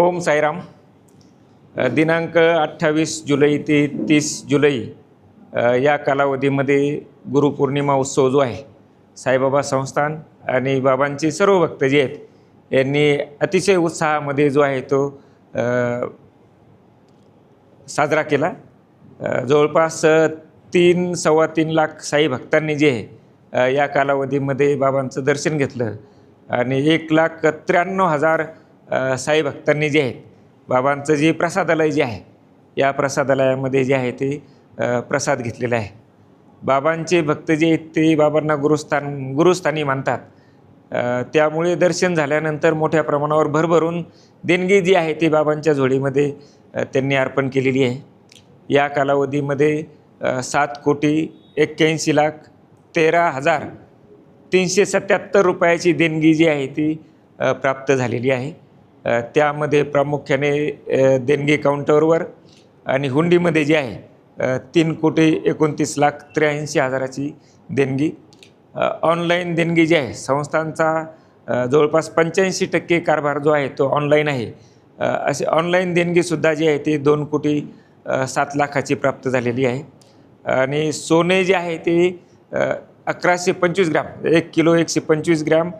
ओम साईराम। दिनांक 28 जुलै ते 30 जुलै या कालावधीमध्ये गुरुपौर्णिमा उत्सव जो आहे, साईबाबा संस्थान आणि बाबांचे सर्व भक्त जे आहेत यांनी अतिशय उत्साहामध्ये जो आहे तो साजरा केला। जवळपास 3-3.25 लाख साई भक्तांनी जे आहे या कालावधीमध्ये बाबांचं दर्शन घेतलं आणि 1,93,000 साई भक्तांनी जे आहेत बाबांचं जे प्रसादालय जे आहे या प्रसादालयामध्ये जे आहे ते प्रसाद घेतलेला आहे। बाबांचे भक्त जे आहेत ते बाबांना गुरुस्थानी मानतात, त्यामुळे दर्शन झाल्यानंतर मोठ्या प्रमाणावर भरभरून देणगी जी आहे ती बाबांच्या झोळीमध्ये त्यांनी अर्पण केलेली आहे। या कालावधीमध्ये 7,13,13,377 रुपयाची देणगी जी आहे ती प्राप्त झालेली आहे। त्यामध्ये प्रामुख्याने देणगी काउंटरवर आणि हुंडीमध्ये जे आहे 3,29,83,000ची देणगी। ऑनलाईन देणगी जी आहे संस्थांचा जवळपास 85% कारभार जो आहे तो ऑनलाईन आहे। असे ऑनलाईन देणगीसुद्धा जी आहे ती 2,07,00,000ची प्राप्त झालेली आहे। आणि सोने जे आहे ते 1,125 ग्रॅम, 1 किलो 125 ग्रॅम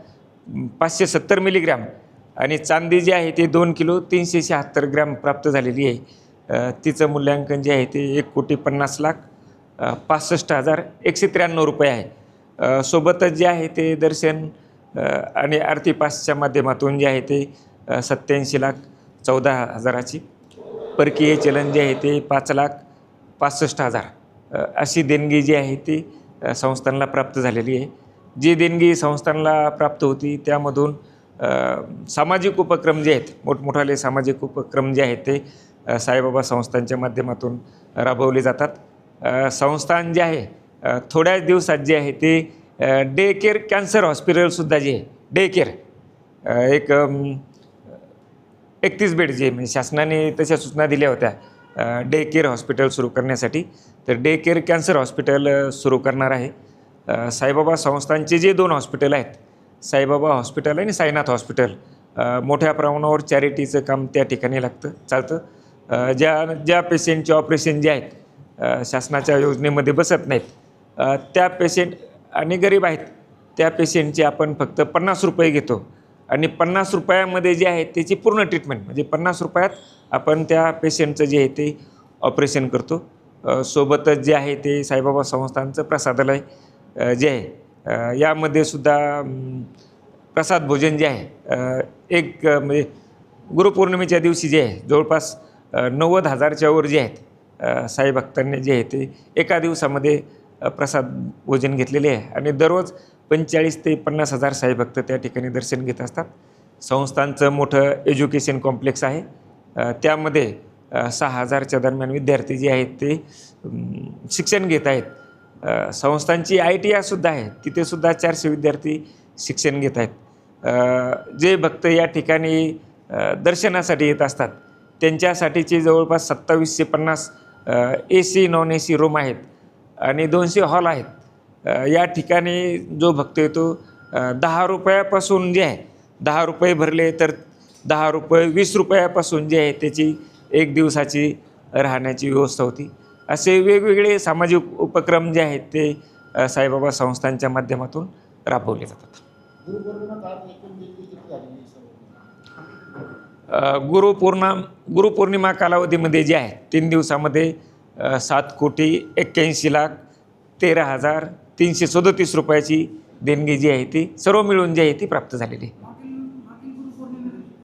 570 मिलीग्रॅम आणि चांदी जी आहे ती 2 किलो 376 ग्रॅम प्राप्त झालेली आहे। तिचं मूल्यांकन जे आहे ते 1,50,65,193 रुपये आहे। सोबतच जे आहे ते दर्शन आणि आरती पासच्या माध्यमातून जे आहे ते 87,14,000ची, परकीय चलन जे आहे ते 5,65,000 अशी देणगी जी आहे ती संस्थांना प्राप्त झालेली आहे। जी देणगी संस्थांना प्राप्त होती त्यामधून सामाजिक उपक्रम जे आहेत, मोठमोठाले सामाजिक उपक्रम जे आहेत ते साईबाबा संस्थांच्या माध्यमातून राबवले जातात। संस्थान जे आहे थोड्याच दिवसात जे आहे ते डे केअर कॅन्सर हॉस्पिटलसुद्धा जे आहे डे केअर एक 31 बेड जे म्हणजे शासनाने तशा सूचना दिल्या होत्या डे केअर हॉस्पिटल सुरू करण्यासाठी, तर डे केअर कॅन्सर हॉस्पिटल सुरू करणार आहे। साईबाबा संस्थांचे जे 2 हॉस्पिटल आहेत, साईबाबा हॉस्पिटल आणि साईनाथ हॉस्पिटल, मोठ्या प्रमाणावर चॅरिटीचं काम त्या ठिकाणी चालतं। ज्या पेशंटचे ऑपरेशन जे आहेत शासनाच्या योजनेमध्ये बसत नाहीत, त्या पेशंट आणि गरीब आहेत त्या पेशंटचे आपण फक्त 50 रुपये घेतो आणि 50 रुपयामध्ये जे आहे त्याची पूर्ण ट्रीटमेंट, म्हणजे 50 रुपयात आपण त्या पेशंटचं जे आहे ते ऑपरेशन करतो। सोबतच जे आहे ते साईबाबा संस्थांचं प्रसादालय जे आहे यामध्ये सुद्धा प्रसाद भोजन जे आहे म्हणजे गुरुपौर्णिमेच्या दिवशी जे आहे जवळपास 90,000च्या वर जे आहेत साई भक्तांनी जे आहे ते एका दिवसामध्ये प्रसाद भोजन घेतलेले आहे आणि दररोज 45,000 ते 50,000 साई भक्त त्या ठिकाणी दर्शन घेत असतात। संस्थांचं मोठं एज्युकेशन कॉम्प्लेक्स आहे, त्यामध्ये 6,000च्या दरम्यान विद्यार्थी जे आहेत ते शिक्षण घेत आहेत। संस्थांची ITIसुद्धा आहे, तिथेसुद्धा 400 विद्यार्थी शिक्षण घेत आहेत। जे भक्त या ठिकाणी दर्शनासाठी येत असतात त्यांच्यासाठीचे जवळपास 2750 AC नॉन AC रूम आहेत आणि 200 हॉल आहेत। या ठिकाणी जो भक्त येतो 10 रुपयापासून जे आहे 10 रुपये भरले तर 10 रुपये 20 रुपयापासून जे आहे त्याची 1 दिवसाची राहण्याची व्यवस्था होती। असे वेगवेगळे सामाजिक उपक्रम जे आहेत ते साईबाबा संस्थांच्या माध्यमातून राबवले जातात। गुरुपौर्णिमा कालावधीमध्ये जे आहे 3 दिवसामध्ये 7,81,13,337 रुपयाची देणगी जी आहे ती सर्व मिळून जी आहे ती प्राप्त झालेली आहे।